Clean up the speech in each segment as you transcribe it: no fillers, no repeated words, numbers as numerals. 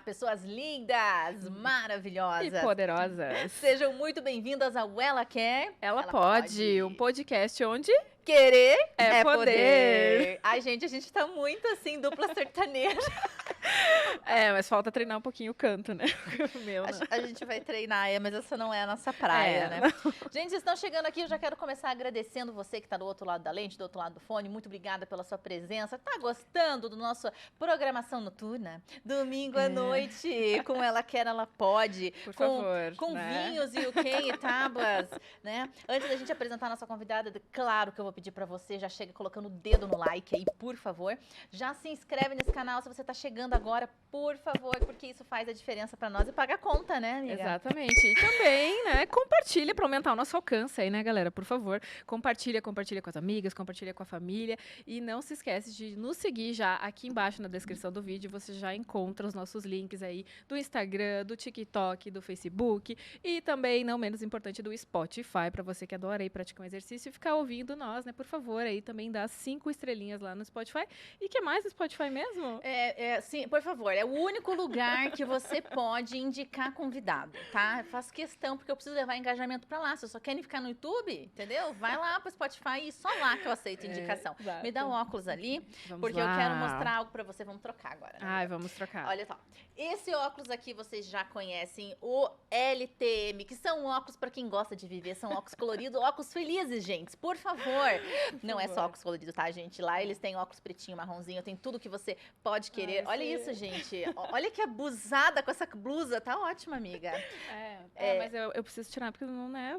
pessoas lindas, maravilhosas e poderosas. Sejam muito bem-vindas ao Ela Quer, Ela pode, um podcast onde querer é poder. Ai, gente, a gente tá muito assim, dupla sertaneja. Mas falta treinar um pouquinho o canto, né? Meu, não. A gente vai treinar, mas essa não é a nossa praia, né? Gente, vocês estão chegando aqui, eu já quero começar agradecendo você que tá do outro lado da lente, do outro lado do fone. Muito obrigada pela sua presença. Tá gostando da nossa programação noturna? Domingo à noite, com Ela Quer, Ela Pode. Por favor, com né? vinhos e o quê? E tábuas, né? Antes da gente apresentar a nossa convidada, claro que eu vou pedir pra você, já chega colocando o dedo no like aí, por favor. Já se inscreve nesse canal se você tá chegando agora, por favor, porque isso faz a diferença pra nós e paga a conta, né, amiga? Exatamente. E também, né, compartilha para aumentar o nosso alcance aí, né, galera? Por favor, compartilha com as amigas, compartilha com a família e não se esquece de nos seguir já aqui embaixo na descrição do vídeo, você já encontra os nossos links aí do Instagram, do TikTok, do Facebook e também, não menos importante, do Spotify, para você que adora aí praticar um exercício e ficar ouvindo nós, né? Por favor, aí também dá 5 estrelinhas lá no Spotify. E que mais no Spotify mesmo? Sim, por favor, é o único lugar que você pode indicar convidado, tá? Eu faço questão, porque eu preciso levar engajamento pra lá. Se vocês só querem ficar no YouTube, entendeu? Vai lá pro Spotify e só lá que eu aceito indicação. Exato. Me dá o óculos ali, porque lá. eu quero mostrar algo pra você. Vamos trocar agora. Né? Ai, vamos trocar. Olha só, esse óculos aqui vocês já conhecem, o LTM, que são óculos pra quem gosta de viver, são óculos coloridos, óculos felizes, gente, por favor. Não é só óculos coloridos, tá, gente? Lá eles têm óculos pretinho, marronzinho, tem tudo que você pode querer. Olha isso, gente. Olha que abusada com essa blusa, tá ótima, amiga. Mas eu preciso tirar, porque não é.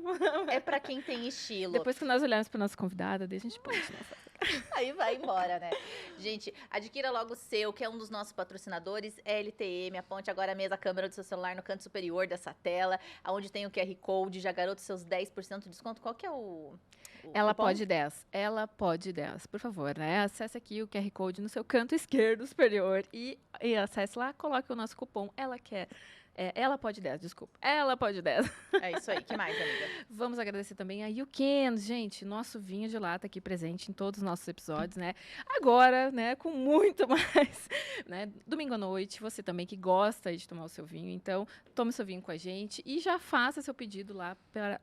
É pra quem tem estilo. Depois que nós olharmos pra nossa convidada, daí a gente pode. Aí vai embora, né? Gente, adquira logo o seu, que é um dos nossos patrocinadores, LTM. Aponte agora mesmo a câmera do seu celular no canto superior dessa tela, onde tem o QR Code, já garoto seus 10% de desconto. Qual que é o Ela cupom? pode 10. Ela pode 10. Por favor, né? Acesse aqui o QR Code no seu canto esquerdo superior e acesse lá, coloque o nosso cupom. Ela quer. Ela pode 10, desculpa. Ela pode 10. É isso aí. Que mais, amiga? Vamos agradecer também a You Can, gente, nosso vinho de lata aqui presente em todos os nossos episódios, né? Agora, né, com muito mais, né? Domingo à noite, você também que gosta de tomar o seu vinho, então tome seu vinho com a gente e já faça seu pedido lá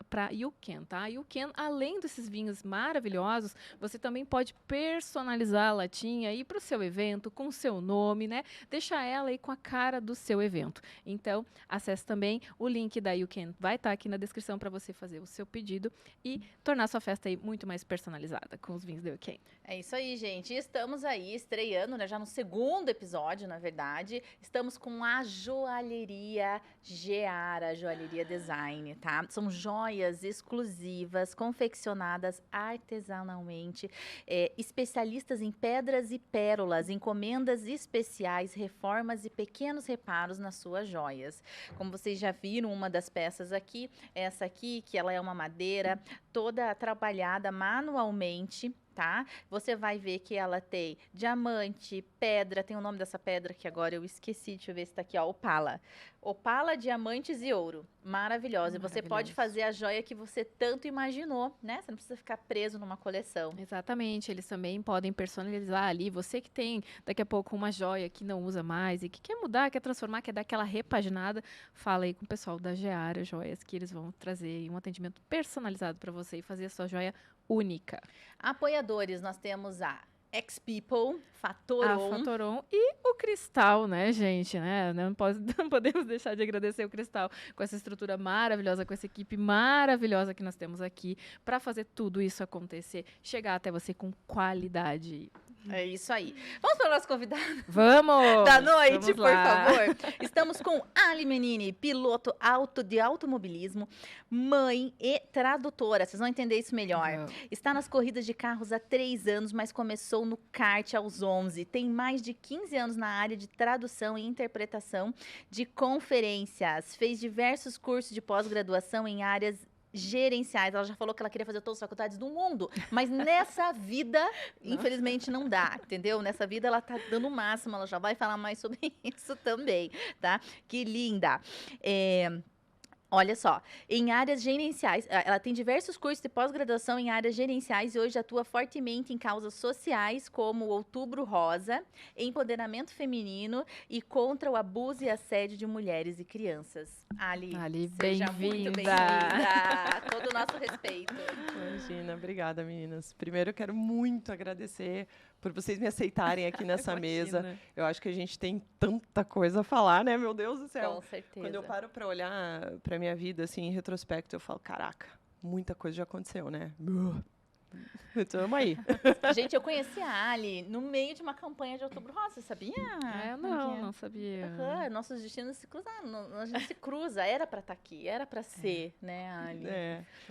para You Can, tá? You Can, além desses vinhos maravilhosos, você também pode personalizar a latinha aí para o seu evento com o seu nome, né? Deixar ela aí com a cara do seu evento. Então, acesse também o link da You Can, vai estar aqui na descrição para você fazer o seu pedido e tornar sua festa aí muito mais personalizada com os vinhos da You Can. É isso aí, gente. Estamos aí estreando, né, já no segundo episódio, na verdade. Estamos com a joalheria Geara, Joalheria Design, tá? São joias exclusivas, confeccionadas artesanalmente, especialistas em pedras e pérolas, encomendas especiais, reformas e pequenos reparos nas suas joias. Como vocês já viram, uma das peças aqui, essa aqui, que ela é uma madeira toda trabalhada manualmente, tá? Você vai ver que ela tem diamante, pedra, tem o nome dessa pedra que agora eu esqueci, deixa eu ver se tá aqui, ó, opala. Opala, diamantes e ouro. Maravilhosa. E você pode fazer a joia que você tanto imaginou, né? Você não precisa ficar preso numa coleção. Exatamente, eles também podem personalizar ali. Você que tem daqui a pouco uma joia que não usa mais e que quer mudar, quer transformar, quer dar aquela repaginada, fala aí com o pessoal da Geara Joias que eles vão trazer um atendimento personalizado para você e fazer a sua joia única. Apoiadores, nós temos a X-People, Fatoron. A Fatoron e o Cristal, né, gente? Né? Não podemos deixar de agradecer o Cristal com essa estrutura maravilhosa, com essa equipe maravilhosa que nós temos aqui para fazer tudo isso acontecer, chegar até você com qualidade. É isso aí. Vamos para o nosso convidado? Vamos! Da noite, Vamos por lá. favor. Estamos com Ali Menini, piloto de automobilismo, mãe e tradutora. Vocês vão entender isso melhor. Não. Está nas corridas de carros há 3 anos, mas começou no kart aos 11. Tem mais de 15 anos na área de tradução e interpretação de conferências. Fez diversos cursos de pós-graduação em áreas gerenciais. Ela já falou que ela queria fazer todas as faculdades do mundo, mas nessa vida, infelizmente, não dá, entendeu? Nessa vida ela tá dando o máximo, ela já vai falar mais sobre isso também, tá? Que linda! Olha só, em áreas gerenciais, ela tem diversos cursos de pós-graduação em áreas gerenciais e hoje atua fortemente em causas sociais como o Outubro Rosa, empoderamento feminino e contra o abuso e assédio de mulheres e crianças. Ali, Ali, seja muito bem-vinda. bem-vinda. Todo o nosso respeito. Imagina, obrigada, meninas. Primeiro, eu quero muito agradecer por vocês me aceitarem aqui nessa mesa. Imagina. Eu acho que a gente tem tanta coisa a falar, né? Meu Deus do céu. Com certeza. Quando eu paro para olhar para minha vida, assim, em retrospecto, eu falo, caraca, muita coisa já aconteceu, né? Tamo aí. Gente, eu conheci a Ali no meio de uma campanha de Outubro Rosa, sabia? Não sabia. Aham, nossos destinos se cruzaram, a gente se cruza, era pra estar aqui, era pra ser, né, Ali?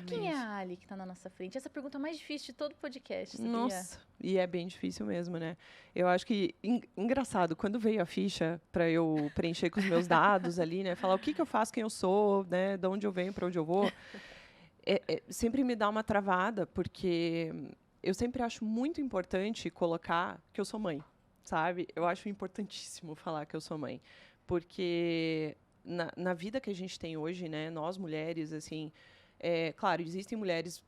Quem é a Ali que tá na nossa frente? Essa pergunta é a mais difícil de todo o podcast, sabia? Nossa, e é bem difícil mesmo, né? Eu acho que, engraçado, quando veio a ficha para eu preencher com os meus dados ali, né? Falar o que eu faço, quem eu sou, né? De onde eu venho, para onde eu vou, sempre me dá uma travada, porque eu sempre acho muito importante colocar que eu sou mãe, sabe? Eu acho importantíssimo falar que eu sou mãe, porque na vida que a gente tem hoje, né? Nós mulheres, assim, claro, existem mulheres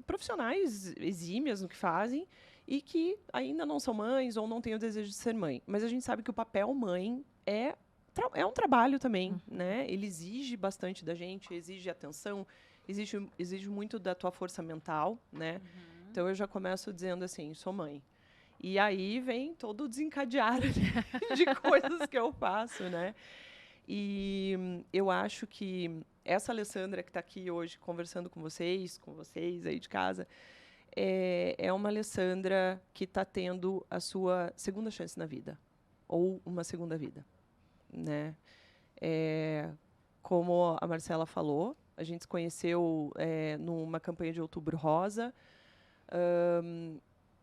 profissionais exímias no que fazem e que ainda não são mães ou não têm o desejo de ser mãe. Mas a gente sabe que o papel mãe é um trabalho também, né? Ele exige bastante da gente, exige atenção, exige muito da tua força mental, né? Então eu já começo dizendo assim, sou mãe. E aí vem todo o desencadear de coisas que eu faço, né? E eu acho que essa Alessandra que está aqui hoje conversando com vocês aí de casa, é uma Alessandra que está tendo a sua segunda chance na vida, ou uma segunda vida, né? Como a Marcela falou, a gente se conheceu numa campanha de Outubro Rosa.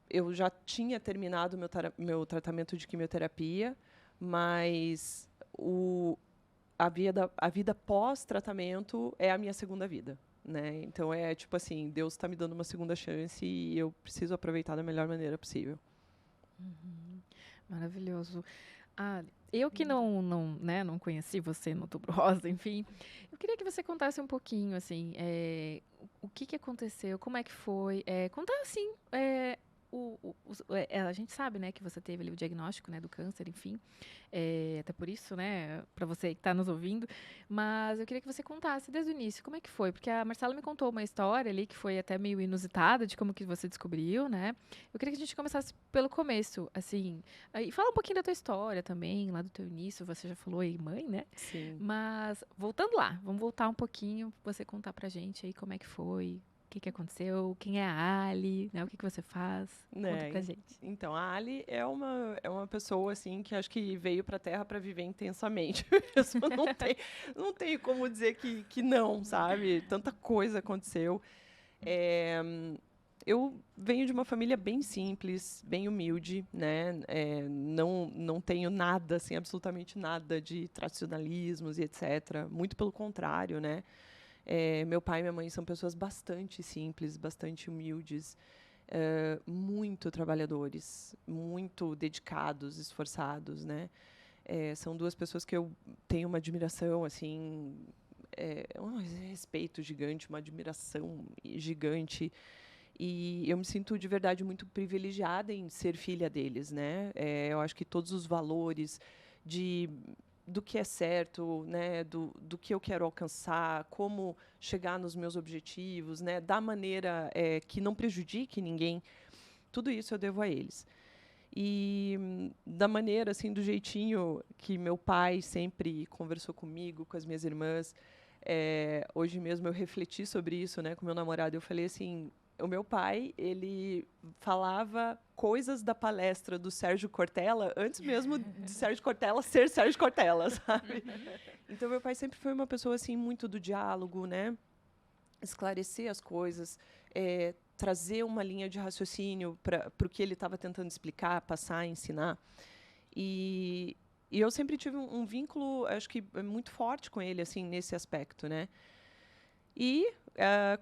Eu já tinha terminado meu tratamento de quimioterapia, mas a vida pós-tratamento é a minha segunda vida, né? Então é tipo assim, Deus está me dando uma segunda chance e eu preciso aproveitar da melhor maneira possível. Maravilhoso. Eu que não conheci você no Outubro Rosa, enfim, eu queria que você contasse um pouquinho, assim, o que aconteceu, como é que foi, contar, assim, a gente sabe, né, que você teve ali o diagnóstico, né, do câncer, enfim, até por isso, né, para você que está nos ouvindo, mas eu queria que você contasse desde o início, como é que foi, porque a Marcela me contou uma história ali que foi até meio inusitada de como que você descobriu, né, eu queria que a gente começasse pelo começo, assim, e fala um pouquinho da tua história também, lá do teu início, você já falou aí, mãe, né, Sim. mas voltando lá, vamos voltar um pouquinho, você contar pra gente aí como é que foi, o que aconteceu, quem é a Ali, né? O que você faz? Conta pra gente. Então, a Ali é uma pessoa, assim, que acho que veio pra Terra para viver intensamente. Não tem como dizer que não, sabe? Tanta coisa aconteceu. Eu venho de uma família bem simples, bem humilde, né? Não tenho nada, assim, absolutamente nada de tradicionalismos e etc. Muito pelo contrário, né? Meu pai e minha mãe são pessoas bastante simples, bastante humildes, muito trabalhadores, muito dedicados, esforçados, né? São duas pessoas que eu tenho uma admiração, assim, um respeito gigante, uma admiração gigante. E eu me sinto de verdade muito privilegiada em ser filha deles, né? Eu acho que todos os valores do que é certo, né, do que eu quero alcançar, como chegar nos meus objetivos, né, da maneira que não prejudique ninguém, tudo isso eu devo a eles. E da maneira, assim, do jeitinho que meu pai sempre conversou comigo, com as minhas irmãs, hoje mesmo eu refleti sobre isso, né, com meu namorado, eu falei assim, o meu pai, ele falava coisas da palestra do Sérgio Cortella antes mesmo de Sérgio Cortella ser Sérgio Cortella, sabe? Então, meu pai sempre foi uma pessoa, assim, muito do diálogo, né? Esclarecer as coisas, trazer uma linha de raciocínio para o que ele estava tentando explicar, passar, ensinar. E eu sempre tive um vínculo, acho que muito forte com ele, assim, nesse aspecto, né? E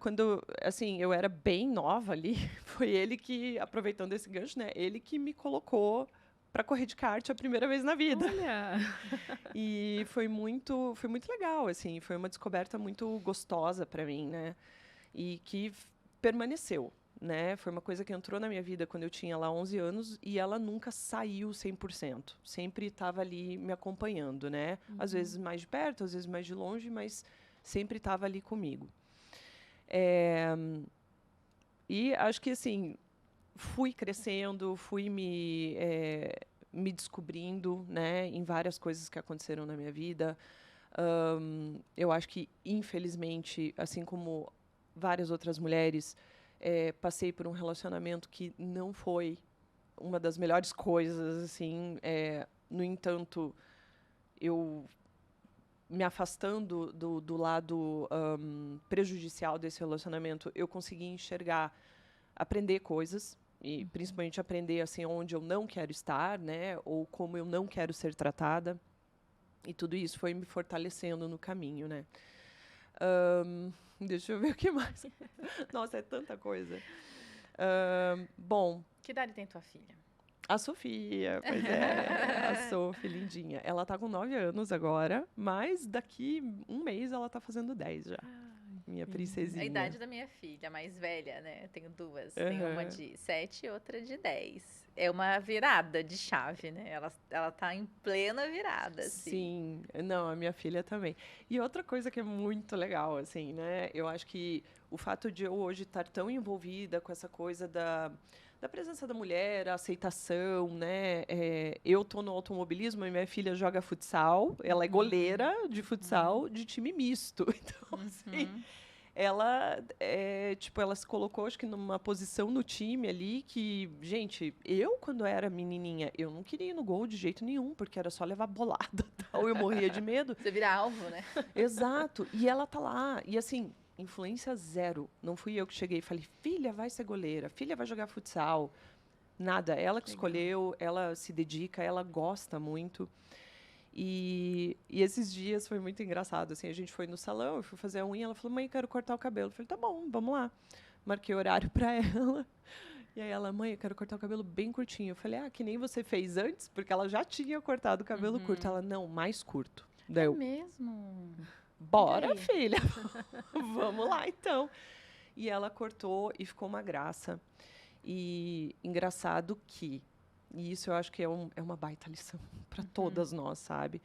quando, assim, eu era bem nova ali, foi ele que, aproveitando esse gancho, né, ele que me colocou para correr de kart a primeira vez na vida. Olha. E foi muito legal, assim, foi uma descoberta muito gostosa para mim, né? E que permaneceu, né? Foi uma coisa que entrou na minha vida quando eu tinha lá 11 anos e ela nunca saiu 100%. Sempre estava ali me acompanhando, né? Às vezes mais de perto, às vezes mais de longe, mas sempre estava ali comigo. E acho que, assim, fui crescendo, fui me descobrindo, né, em várias coisas que aconteceram na minha vida. Eu acho que, infelizmente, assim como várias outras mulheres, passei por um relacionamento que não foi uma das melhores coisas, assim. No entanto, eu me afastando do lado prejudicial desse relacionamento, eu consegui enxergar, aprender coisas, e principalmente aprender assim onde eu não quero estar, né, ou como eu não quero ser tratada. E tudo isso foi me fortalecendo no caminho, né? Deixa eu ver o que mais. Nossa, é tanta coisa. Bom, Que idade tem tua filha? a Sofia, pois é, a Sofia, lindinha. Ela tá com 9 anos agora, mas daqui um mês ela tá fazendo 10 já. Minha princesinha. A idade da minha filha, a mais velha, né? Tenho duas. Tem uma de 7 e outra de 10. É uma virada de chave, né? Ela tá em plena virada, assim. Sim, não, a minha filha também. E outra coisa que é muito legal, assim, né? Eu acho que o fato de eu hoje estar tão envolvida com essa coisa da presença da mulher, a aceitação, né? Eu tô no automobilismo e minha filha joga futsal. Ela é goleira de futsal de time misto. Então, assim, ela ela se colocou, acho que numa posição no time ali que, gente, eu quando era menininha, eu não queria ir no gol de jeito nenhum, porque era só levar bolada, tal, eu morria de medo. Você vira alvo, né? Exato. E ela tá lá. E assim, influência zero. Não fui eu que cheguei e falei, filha, vai ser goleira, filha, vai jogar futsal. Nada. Ela que escolheu, ela se dedica, ela gosta muito. E esses dias foi muito engraçado. Assim, a gente foi no salão, eu fui fazer a unha, ela falou, mãe, quero cortar o cabelo. Eu falei, tá bom, vamos lá. Marquei horário para ela. E aí ela, mãe, eu quero cortar o cabelo bem curtinho. Eu falei, que nem você fez antes? Porque ela já tinha cortado o cabelo curto. Ela, não, mais curto. Daí eu, Mesmo? bora, filha. Vamos lá, então. E ela cortou e ficou uma graça. E engraçado que, e isso eu acho que é uma baita lição para todas nós, sabe?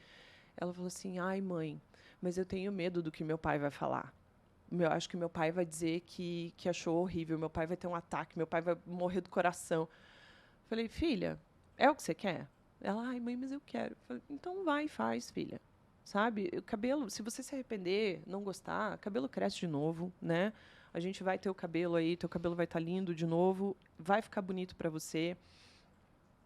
Ela falou assim, ai, mãe, mas eu tenho medo do que meu pai vai falar. Acho que meu pai vai dizer que achou horrível, meu pai vai ter um ataque, meu pai vai morrer do coração. Falei, filha, é o que você quer? Ela, ai, mãe, mas eu quero. Falei, então vai e faz, filha. Sabe? O cabelo, se você se arrepender, não gostar, cabelo cresce de novo, né? A gente vai ter o cabelo aí, teu cabelo vai estar lindo de novo, vai ficar bonito para você.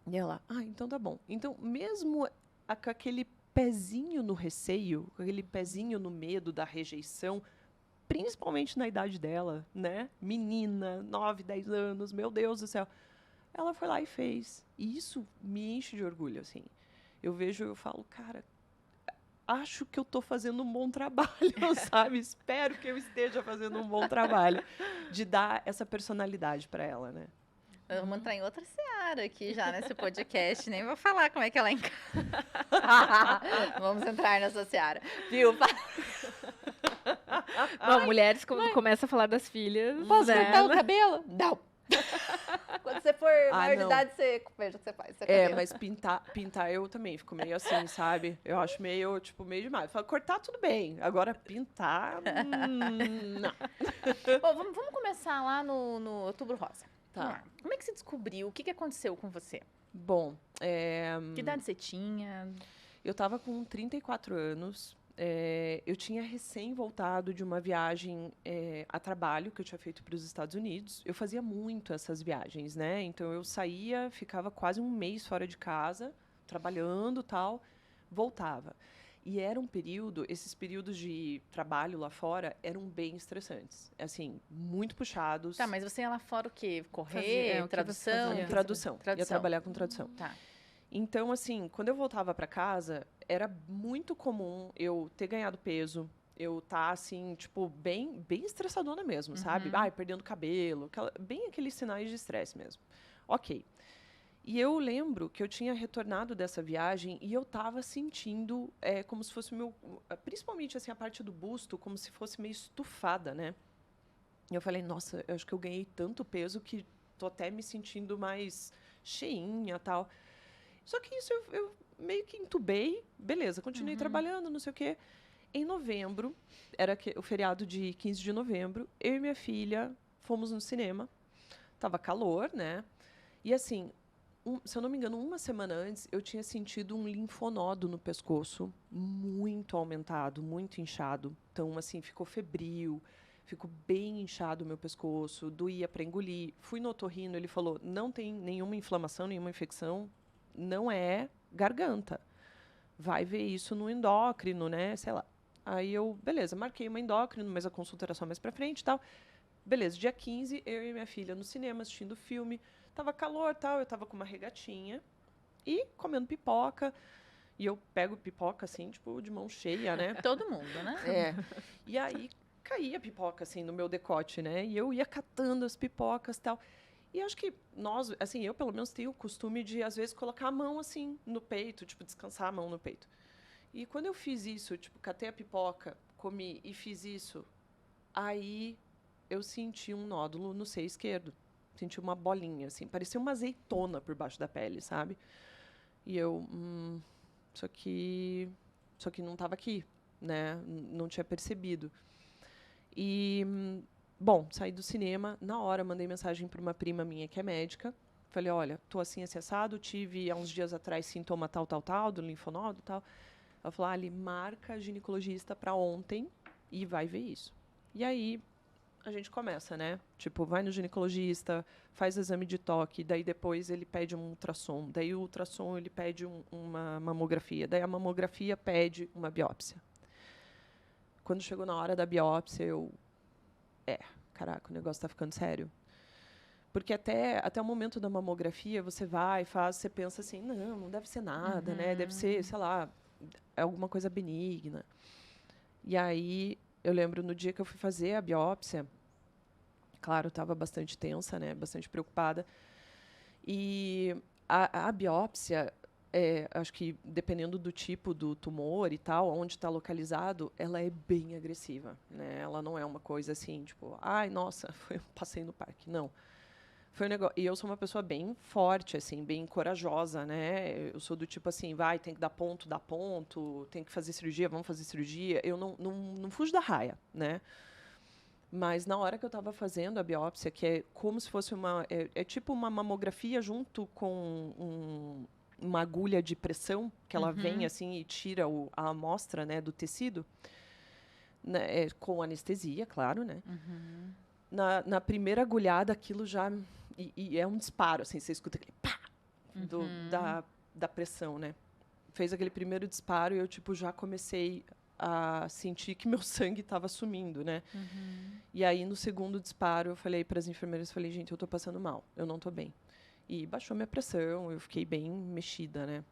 E ela, então tá bom. Então, mesmo com aquele pezinho no receio, com aquele pezinho no medo da rejeição, principalmente na idade dela, né? Menina, 9, 10 anos, meu Deus do céu. Ela foi lá e fez. E isso me enche de orgulho, assim. Eu falo, cara, acho que eu estou fazendo um bom trabalho, sabe? Espero que eu esteja fazendo um bom trabalho de dar essa personalidade para ela, né? Vamos entrar em outra seara aqui já nesse podcast. Nem vou falar como é que ela encara. Vamos entrar nessa seara. Viu? Não, mulheres, quando começam a falar das filhas... Posso né? cortar o cabelo? Não. Quando você for maior de idade, você veja o que você faz. Mas pintar eu também fico meio assim, sabe? Eu acho meio demais. Falo, cortar tudo bem. Agora pintar, não. Bom, vamos começar lá no Outubro Rosa. Tá. Como é que você descobriu? O que aconteceu com você? Bom, Que idade você tinha? eu estava com 34 anos. Eu tinha recém voltado de uma viagem a trabalho que eu tinha feito para os Estados Unidos. Eu fazia muito essas viagens, né? Então, eu saía, ficava quase um mês fora de casa, trabalhando, tal, voltava. E era um período, esses períodos de trabalho lá fora eram bem estressantes. Assim, muito puxados. Tá, mas você ia lá fora o quê? Correr? Fazia, o que tradução? você fazia? Tradução. Ia trabalhar com tradução. Tá. Então, assim, quando eu voltava para casa, era muito comum eu ter ganhado peso, eu estar, assim, tipo, bem estressadona mesmo, sabe? Perdendo cabelo, bem aqueles sinais de estresse mesmo. Ok. E eu lembro que eu tinha retornado dessa viagem e eu estava sentindo como se fosse o meu... Principalmente assim, a parte do busto, como se fosse meio estufada, né? E eu falei, nossa, eu acho que eu ganhei tanto peso que tô até me sentindo mais cheinha e tal. Só que isso eu meio que entubei. Beleza, continuei trabalhando, não sei o quê. Em novembro, era o feriado de 15 de novembro, eu e minha filha fomos no cinema. Tava calor, né? E assim, se eu não me engano, uma semana antes, eu tinha sentido um linfonodo no pescoço muito aumentado, muito inchado. Então, assim, ficou febril, ficou bem inchado o meu pescoço, doía para engolir. Fui no otorrino, ele falou, não tem nenhuma inflamação, nenhuma infecção, não é garganta. Vai ver isso no endócrino, né? Sei lá. Aí eu, beleza, marquei uma endócrino, mas a consulta era só mais pra frente e tal. Beleza, dia 15, eu e minha filha no cinema assistindo filme. Tava calor, tal, eu tava com uma regatinha e comendo pipoca. E eu pego pipoca assim, tipo, de mão cheia, né? Todo mundo, né? É. E aí caía pipoca assim no meu decote, né? E eu ia catando as pipocas, tal. E acho que nós, assim, eu pelo menos tenho o costume de às vezes colocar a mão assim no peito, tipo, descansar a mão no peito. E quando eu fiz isso, tipo, catei a pipoca, comi e fiz isso, aí eu senti um nódulo no seio esquerdo. Senti uma bolinha, assim. Parecia uma azeitona por baixo da pele, sabe? E eu, isso aqui não estava aqui, né? Não tinha percebido. E, bom, saí do cinema. Na hora, mandei mensagem para uma prima minha que é médica. Falei, olha, tô assim, assado, tive há uns dias atrás sintoma tal, do linfonodo, tal. Ela falou, Ali, marca ginecologista para ontem e vai ver isso. E aí, a gente começa, né? Tipo, vai no ginecologista, faz exame de toque, daí depois ele pede um ultrassom, daí o ultrassom ele pede uma mamografia, daí a mamografia pede uma biópsia. Quando chegou na hora da biópsia, caraca, o negócio tá ficando sério. Porque até o momento da mamografia, você vai, faz, você pensa assim, não deve ser nada, né? Deve ser, sei lá, alguma coisa benigna. E aí, eu lembro no dia que eu fui fazer a biópsia, claro, estava bastante tensa, né? Bastante preocupada. E a biópsia, acho que dependendo do tipo do tumor e tal, onde está localizado, ela é bem agressiva, né? Ela não é uma coisa assim, tipo, ai, nossa, passei no parque. Não. Foi um negócio. E eu sou uma pessoa bem forte, assim, bem corajosa, né? Eu sou do tipo assim, vai, tem que dar ponto, dá ponto, tem que fazer cirurgia, vamos fazer cirurgia. Eu não fujo da raia, né? Mas na hora que eu estava fazendo a biópsia, que é como se fosse é tipo uma mamografia junto com uma agulha de pressão, que ela vem assim e tira a amostra, né, do tecido, né, com anestesia, claro, né? Na primeira agulhada, aquilo já... E é um disparo, assim, você escuta aquele pá! Da pressão, né? Fez aquele primeiro disparo e eu, tipo, já comecei a sentir que meu sangue estava sumindo, né? E aí, no segundo disparo, eu falei para as enfermeiras, falei, gente, eu estou passando mal, eu não estou bem. E baixou minha pressão, eu fiquei bem mexida, né?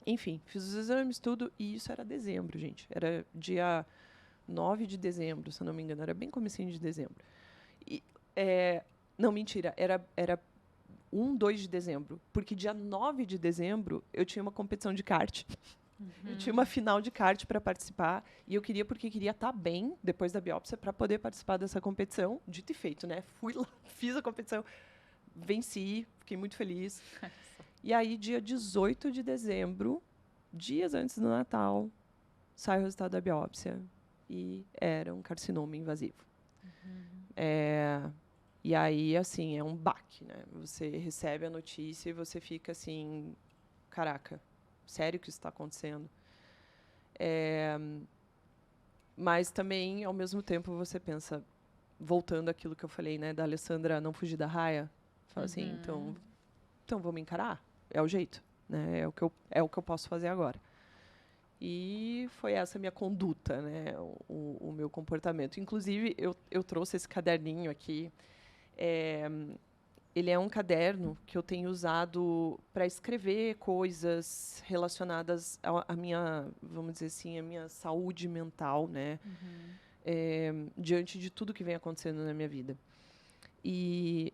Enfim, fiz os exames, tudo, e isso era dezembro, gente. Era dia 9 de dezembro, se eu não me engano, era bem comecinho de dezembro. E, não, mentira, era 2 de dezembro, porque dia 9 de dezembro eu tinha uma competição de kart. Eu tinha uma final de kart para participar e eu porque queria estar bem depois da biópsia para poder participar dessa competição. Dito e feito, né? Fui lá, fiz a competição, venci, fiquei muito feliz. E aí, dia 18 de dezembro, dias antes do Natal, sai o resultado da biópsia e era um carcinoma invasivo. E aí, assim, é um baque, né? Você recebe a notícia e você fica assim, caraca, sério que isso está acontecendo? Mas também, ao mesmo tempo, você pensa, voltando àquilo que eu falei, né, da Alessandra não fugir da raia, fala assim, então vamos encarar, é o jeito, né? É o que eu posso fazer agora. E foi essa minha conduta, né, o meu comportamento. Inclusive, eu trouxe esse caderninho aqui. Ele é um caderno que eu tenho usado para escrever coisas relacionadas à minha, vamos dizer assim, à minha saúde mental, né? Diante de tudo que vem acontecendo na minha vida. E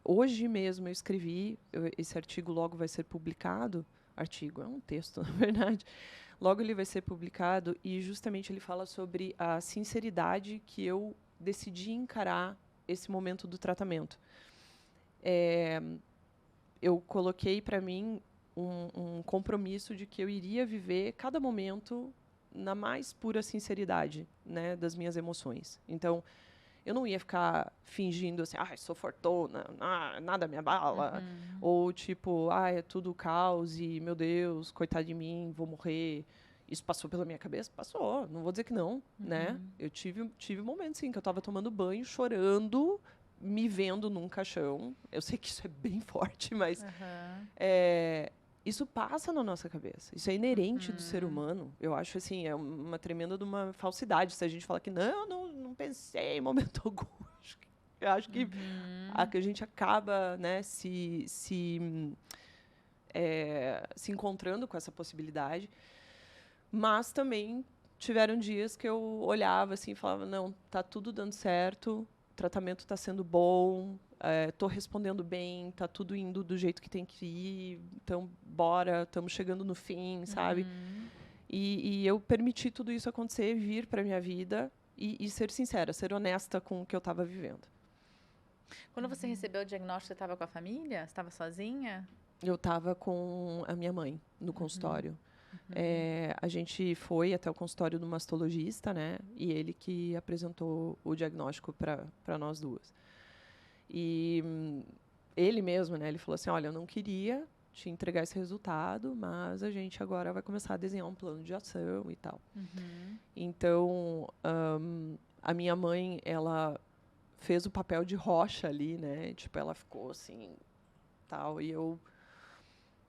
hoje mesmo eu escrevi, esse artigo logo vai ser publicado. Artigo, é um texto, na verdade. Logo ele vai ser publicado e justamente ele fala sobre a sinceridade que eu decidi encarar esse momento do tratamento. Eu coloquei para mim um compromisso de que eu iria viver cada momento na mais pura sinceridade, né, das minhas emoções. Então, eu não ia ficar fingindo assim, sou fortuna, nada me abala. Ou tipo, é tudo caos e, meu Deus, coitado de mim, vou morrer. Isso passou pela minha cabeça? Passou, não vou dizer que não, né? Eu tive momentos, sim, que eu estava tomando banho, chorando, me vendo num caixão. Eu sei que isso é bem forte, mas isso passa na nossa cabeça. Isso é inerente do ser humano. Eu acho, assim, é uma tremenda de uma falsidade se a gente falar que não pensei em momento algum. Eu acho que a gente acaba, né, se encontrando com essa possibilidade. Mas também tiveram dias que eu olhava assim e falava, não, tá tudo dando certo, o tratamento está sendo bom, estou respondendo bem, está tudo indo do jeito que tem que ir, então bora, estamos chegando no fim, sabe? E eu permiti tudo isso acontecer, vir para minha vida e ser sincera, ser honesta com o que eu estava vivendo. Quando você recebeu o diagnóstico, você estava com a família? Você estava sozinha? Eu estava com a minha mãe no consultório. A gente foi até o consultório do mastologista, né? E ele que apresentou o diagnóstico para nós duas. E ele mesmo, né? Ele falou assim, olha, eu não queria te entregar esse resultado, mas a gente agora vai começar a desenhar um plano de ação e tal. Então, a minha mãe, ela fez o papel de rocha ali, né? Tipo, ela ficou assim, tal, e eu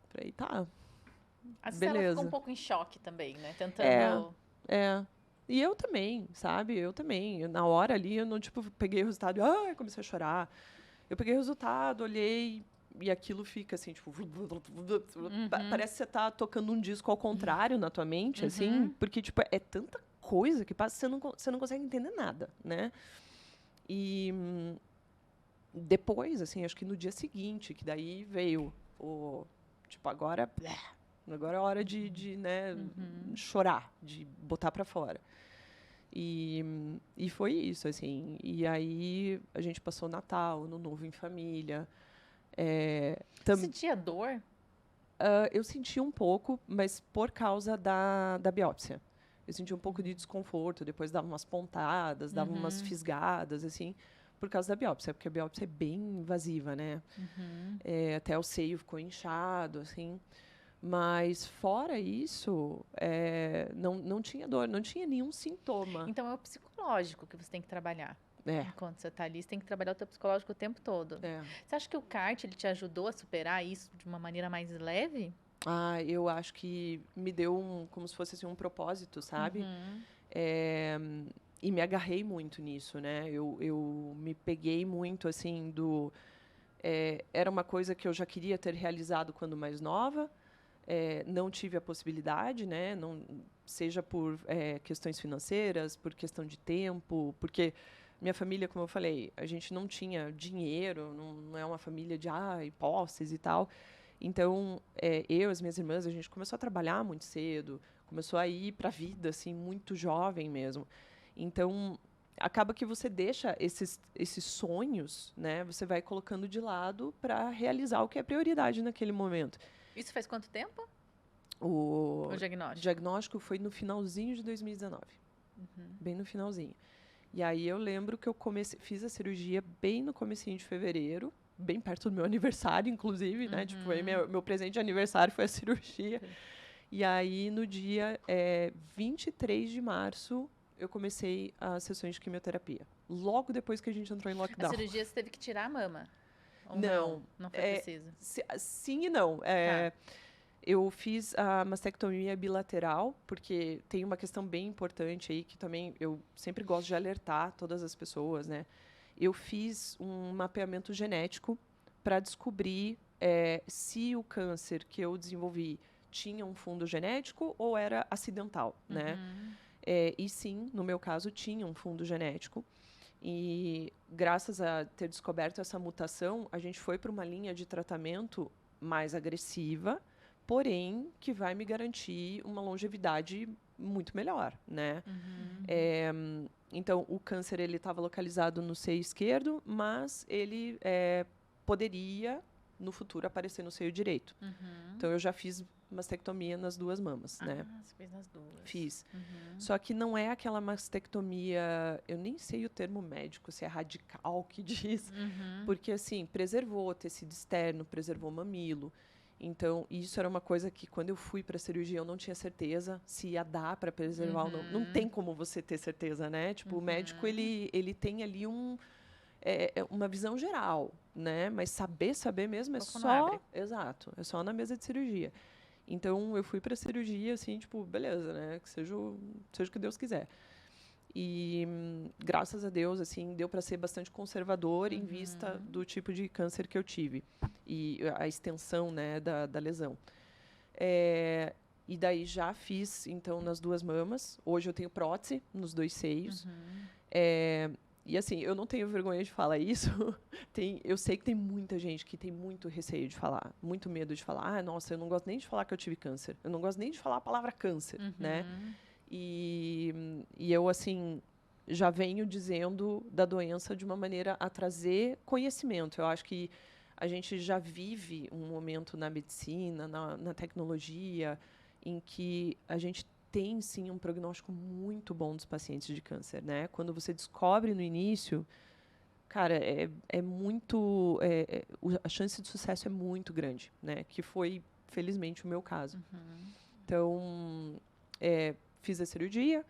falei, tá, Ela beleza. ficou um pouco em choque também, né? Tentando... E eu também, sabe? Eu também. Na hora ali, eu não, tipo, peguei o resultado e comecei a chorar. Eu peguei o resultado, olhei, e aquilo fica assim, tipo... Parece que você tá tocando um disco ao contrário na tua mente, assim, porque, tipo, é tanta coisa que passa, você não consegue entender nada, né? E depois, assim, acho que no dia seguinte, que daí veio o... Tipo, agora é hora de né, chorar, de botar para fora. E foi isso, assim. E aí a gente passou o Natal, Ano Novo em família. Sentia dor? Eu senti um pouco, mas por causa da biópsia. Eu senti um pouco de desconforto, depois dava umas pontadas, dava umas fisgadas, assim, por causa da biópsia, porque a biópsia é bem invasiva, né? Até o seio ficou inchado, assim. Mas, fora isso, não tinha dor, não tinha nenhum sintoma. Então, é o psicológico que você tem que trabalhar. Enquanto você está ali, você tem que trabalhar o teu psicológico o tempo todo. Você acha que o kart ele te ajudou a superar isso de uma maneira mais leve? Eu acho que me deu como se fosse assim, um propósito, sabe? E me agarrei muito nisso, né? Eu me peguei muito, assim, era uma coisa que eu já queria ter realizado quando mais nova, não tive a possibilidade, né? Não, seja por questões financeiras, por questão de tempo, porque minha família, como eu falei, a gente não tinha dinheiro, não é uma família de posses e tal. Então, eu e as minhas irmãs, a gente começou a trabalhar muito cedo, começou a ir para a vida, assim, muito jovem mesmo. Então, acaba que você deixa esses sonhos, né? Você vai colocando de lado para realizar o que é prioridade naquele momento. Isso faz quanto tempo? O diagnóstico? diagnóstico foi no finalzinho de 2019. Bem no finalzinho. E aí eu lembro que eu fiz a cirurgia bem no comecinho de fevereiro, bem perto do meu aniversário, inclusive, né? Tipo, aí meu presente de aniversário foi a cirurgia. E aí, no dia 23 de março, eu comecei as sessões de quimioterapia. Logo depois que a gente entrou em lockdown. A cirurgia você teve que tirar a mama? Ou não. Não foi preciso? Sim e não. Eu fiz a mastectomia bilateral, porque tem uma questão bem importante aí, que também eu sempre gosto de alertar todas as pessoas, né? Eu fiz um mapeamento genético para descobrir se o câncer que eu desenvolvi tinha um fundo genético ou era acidental, né? E sim, no meu caso, tinha um fundo genético. E graças a ter descoberto essa mutação, a gente foi para uma linha de tratamento mais agressiva, porém que vai me garantir uma longevidade muito melhor, né? Então, o câncer ele estava localizado no seio esquerdo, mas ele poderia, no futuro, aparecer no seio direito. Então, eu já fiz mastectomia nas 2 mamas, né? Você fez nas 2. Fiz. Só que não é aquela mastectomia, eu nem sei o termo médico, se é radical que diz, porque, assim, preservou o tecido externo, preservou o mamilo. Então, isso era uma coisa que, quando eu fui para a cirurgia, eu não tinha certeza se ia dar para preservar ou não. Não tem como você ter certeza, né? Tipo, o médico, ele tem ali uma visão geral, né? Mas saber mesmo é Pouco não só... abre. Exato, é só na mesa de cirurgia. Então, eu fui para a cirurgia, assim, tipo, beleza, né? Que seja o que Deus quiser. E, graças a Deus, assim, deu para ser bastante conservador em vista do tipo de câncer que eu tive. E a extensão, né, da lesão. E daí já fiz, então, nas 2 mamas. Hoje eu tenho prótese nos 2 seios. E, assim, eu não tenho vergonha de falar isso. Eu sei que tem muita gente que tem muito receio de falar, muito medo de falar. Ah, nossa, eu não gosto nem de falar que eu tive câncer. Eu não gosto nem de falar a palavra câncer, né? E eu, assim, já venho dizendo da doença de uma maneira a trazer conhecimento. Eu acho que a gente já vive um momento na medicina, na tecnologia, em que a gente tem, sim, um prognóstico muito bom dos pacientes de câncer, né? Quando você descobre no início, cara, a chance de sucesso é muito grande, né? Que foi, felizmente, o meu caso. Então, fiz a cirurgia,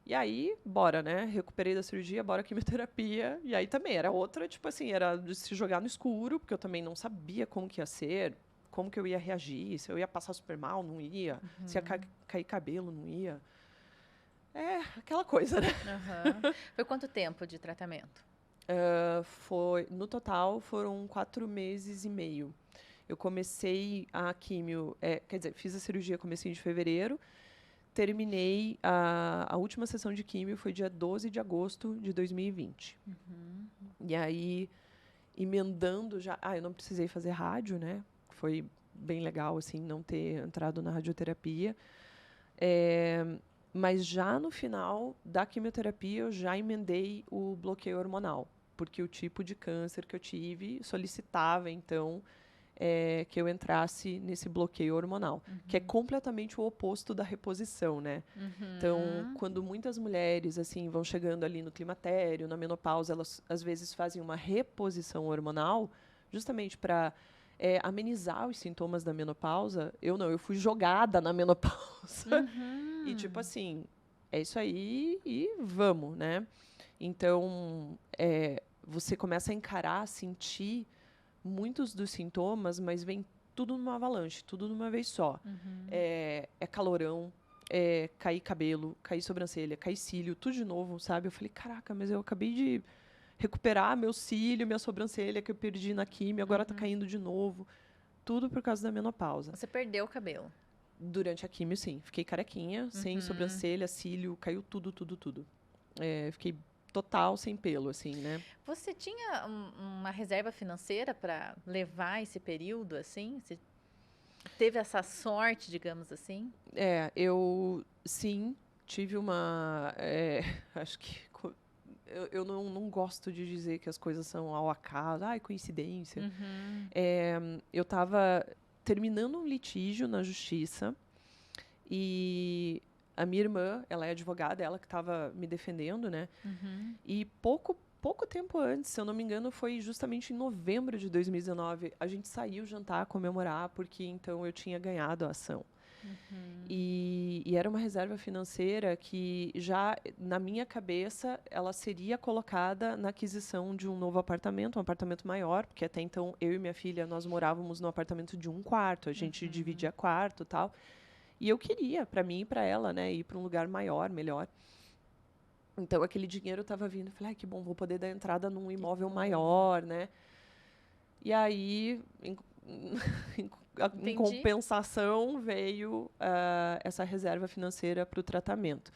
e aí, bora, né? Recuperei da cirurgia, bora quimioterapia. E aí também era outra, tipo assim, era de se jogar no escuro, porque eu também não sabia como que ia ser, como que eu ia reagir, se eu ia passar super mal, não ia, se ia cair cabelo, não ia. É, aquela coisa, né? Foi quanto tempo de tratamento? No total, foram 4 meses e meio. Eu comecei a quimio, quer dizer, fiz a cirurgia comecinho de fevereiro, terminei a última sessão de químio foi dia 12 de agosto de 2020. E aí, emendando já... eu não precisei fazer rádio, né? Foi bem legal, assim, não ter entrado na radioterapia. Mas já no final da quimioterapia, eu já emendei o bloqueio hormonal, porque o tipo de câncer que eu tive solicitava, então... que eu entrasse nesse bloqueio hormonal, que é completamente o oposto da reposição, né? Então, quando muitas mulheres assim vão chegando ali no climatério, na menopausa, elas às vezes fazem uma reposição hormonal, justamente para amenizar os sintomas da menopausa. Eu não, eu fui jogada na menopausa. E tipo assim, é isso aí e vamos, né? Então, você começa a encarar, sentir muitos dos sintomas, mas vem tudo numa avalanche, tudo de uma vez só. É calorão, cair cabelo, cair sobrancelha, cair cílio, tudo de novo, sabe? Eu falei, caraca, mas eu acabei de recuperar meu cílio, minha sobrancelha que eu perdi na quimio, agora tá caindo de novo. Tudo por causa da menopausa. Você perdeu o cabelo? Durante a quimio, sim. Fiquei carequinha, sem sobrancelha, cílio, caiu tudo. Fiquei total sem pelo, assim, né? Você tinha uma reserva financeira para levar esse período, assim? Você teve essa sorte, digamos assim? Eu, sim, tive uma... acho que... Eu não gosto de dizer que as coisas são ao acaso, coincidência. Eu estava terminando um litígio na justiça e... A minha irmã, ela é advogada, ela que estava me defendendo, né? E pouco tempo antes, se eu não me engano, foi justamente em novembro de 2019, a gente saiu jantar, comemorar, porque então eu tinha ganhado a ação. E era uma reserva financeira que já, na minha cabeça, ela seria colocada na aquisição de um novo apartamento, um apartamento maior, porque até então eu e minha filha, nós morávamos num apartamento de 1 quarto, a gente dividia quarto e tal. E eu queria, para mim e para ela, né, ir para um lugar maior, melhor. Então, aquele dinheiro estava vindo. Eu falei, que bom, vou poder dar entrada num imóvel maior, né? E aí, em compensação, veio essa reserva financeira para o tratamento.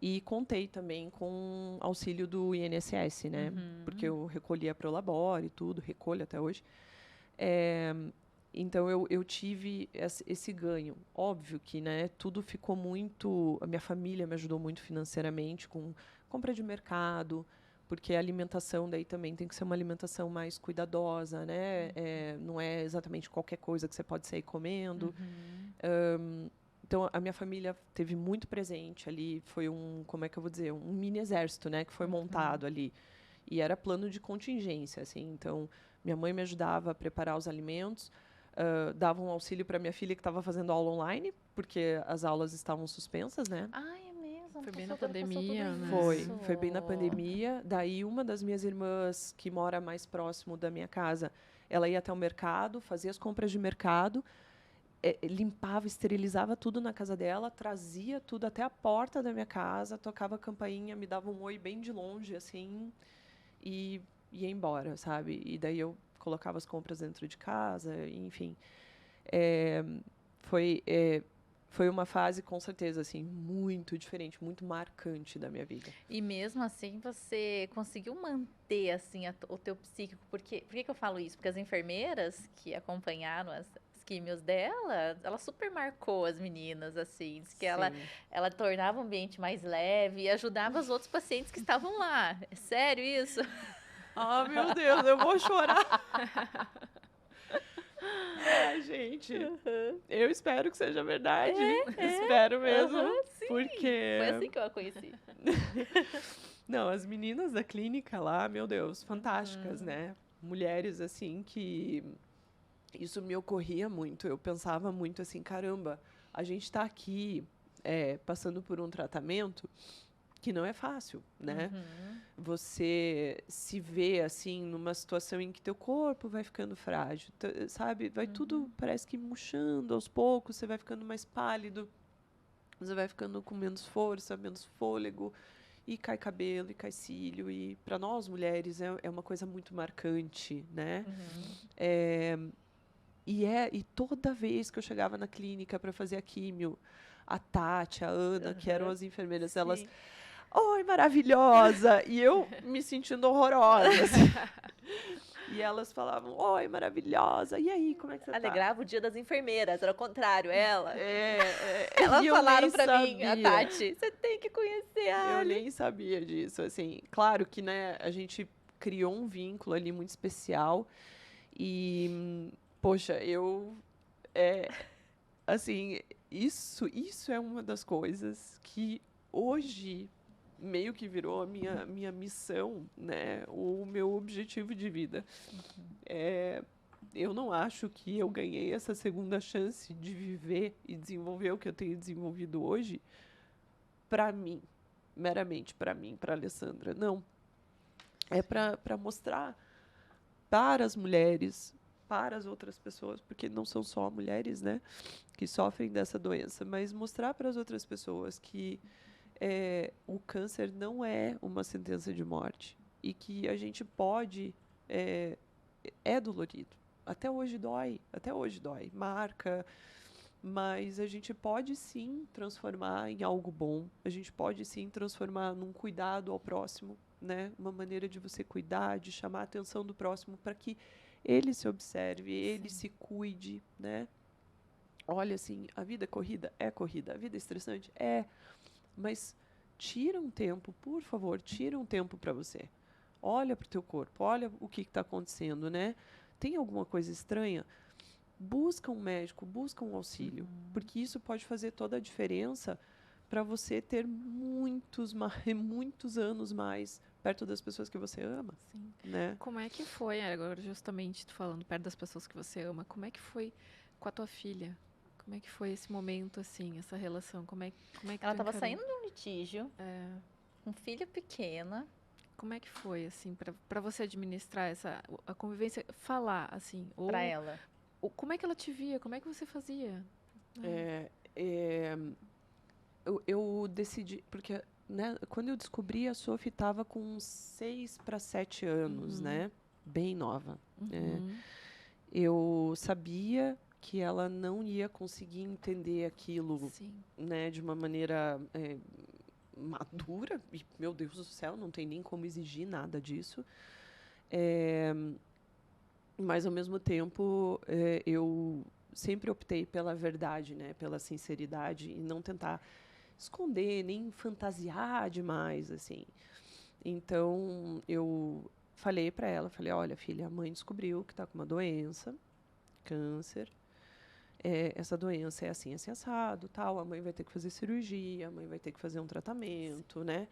E contei também com auxílio do INSS, né? Uhum. Porque eu recolhia para o labore e tudo, recolho até hoje. Então, eu tive esse ganho. Óbvio que, né, tudo ficou muito... A minha família me ajudou muito financeiramente com compra de mercado, porque a alimentação daí também tem que ser uma alimentação mais cuidadosa, né? Não é exatamente qualquer coisa que você pode sair comendo. Então, a minha família teve muito presente ali. Foi como é que eu vou dizer? Um mini exército, né? Que foi montado ali. E era plano de contingência, assim. Então, minha mãe me ajudava a preparar os alimentos, dava um auxílio para minha filha que estava fazendo aula online, porque as aulas estavam suspensas, né? Ai, é mesmo. Foi bem na Passou pandemia, tudo né? Foi bem na pandemia. Daí, uma das minhas irmãs, que mora mais próximo da minha casa, ela ia até o mercado, fazia as compras de mercado, limpava, esterilizava tudo na casa dela, trazia tudo até a porta da minha casa, tocava a campainha, me dava um oi bem de longe, assim, e ia embora, sabe? E daí eu colocava as compras dentro de casa, enfim. Foi uma fase, com certeza, assim, muito diferente, muito marcante da minha vida. E mesmo assim, você conseguiu manter, assim, o teu psíquico. Porque, por que que eu falo isso? Porque as enfermeiras que acompanharam as químios dela, ela super marcou as meninas, assim. Diz que ela tornava o ambiente mais leve e ajudava os outros pacientes que estavam lá. É sério isso? Ah, meu Deus, eu vou chorar. Ai, gente, eu espero que seja verdade. Espero mesmo, Sim. porque... Foi assim que eu a conheci. Não, as meninas da clínica lá, meu Deus, fantásticas, né? Mulheres, assim, que... Isso me ocorria muito. Eu pensava muito assim, caramba, a gente está aqui passando por um tratamento que não é fácil, né? Você se vê assim numa situação em que teu corpo vai ficando frágil, sabe? Vai tudo parece que murchando aos poucos, você vai ficando mais pálido, você vai ficando com menos força, menos fôlego, e cai cabelo, e cai cílio, e para nós mulheres é uma coisa muito marcante, né? E toda vez que eu chegava na clínica para fazer a químio, a Tati, a Ana, que eram as enfermeiras, elas... Oi, maravilhosa! E eu me sentindo horrorosa. Assim. E elas falavam, oi, maravilhosa! E aí, como é que você tá? Alegrava o dia das enfermeiras, era o contrário, ela. Elas falaram pra mim, a Tati, você tem que conhecer a Ali. Eu nem sabia disso, assim. Claro que, né, a gente criou um vínculo ali muito especial. E, poxa, assim, isso é uma das coisas que hoje meio que virou a minha missão, né? O meu objetivo de vida. Eu não acho que eu ganhei essa segunda chance de viver e desenvolver o que eu tenho desenvolvido hoje para mim, meramente para mim, para a Alessandra. Não. É para mostrar para as mulheres, para as outras pessoas, porque não são só mulheres, né, que sofrem dessa doença, mas mostrar para as outras pessoas que o câncer não é uma sentença de morte e que a gente pode... É dolorido. Até hoje dói, marca, mas a gente pode sim transformar em algo bom, a gente pode sim transformar num cuidado ao próximo, né? Uma maneira de você cuidar, de chamar a atenção do próximo para que ele se observe, ele se cuide, né? Olha, assim, a vida é corrida, a vida é estressante, mas tira um tempo, por favor, tira um tempo para você. Olha para o teu corpo, olha o que está acontecendo, né? Tem alguma coisa estranha? Busca um médico, busca um auxílio, porque isso pode fazer toda a diferença para você ter muitos anos mais perto das pessoas que você ama. Sim. Né? Como é que foi, agora justamente tu falando perto das pessoas que você ama, como é que foi com a tua filha? Como é que foi esse momento, assim, essa relação? Como é que Ela tu estava encarou? saindo de um litígio, com filha pequena. Como é que foi, assim, para você administrar a convivência, falar, assim, Para ela. Como é que ela te via? Como é que você fazia? Eu decidi, porque, né, quando eu descobri, a Sophie estava com 6 para 7 anos, né? Bem nova. Eu sabia que ela não ia conseguir entender aquilo, né, de uma maneira madura, e, meu Deus do céu, não tem nem como exigir nada disso. É, mas, ao mesmo tempo, eu sempre optei pela verdade, né? Pela sinceridade, e não tentar esconder, nem fantasiar demais, assim. Então, eu falei para ela, falei, olha, filha, a mãe descobriu que está com uma doença, câncer. Essa doença é assim, assim, assado, tal. A mãe vai ter que fazer cirurgia, a mãe vai ter que fazer um tratamento, né?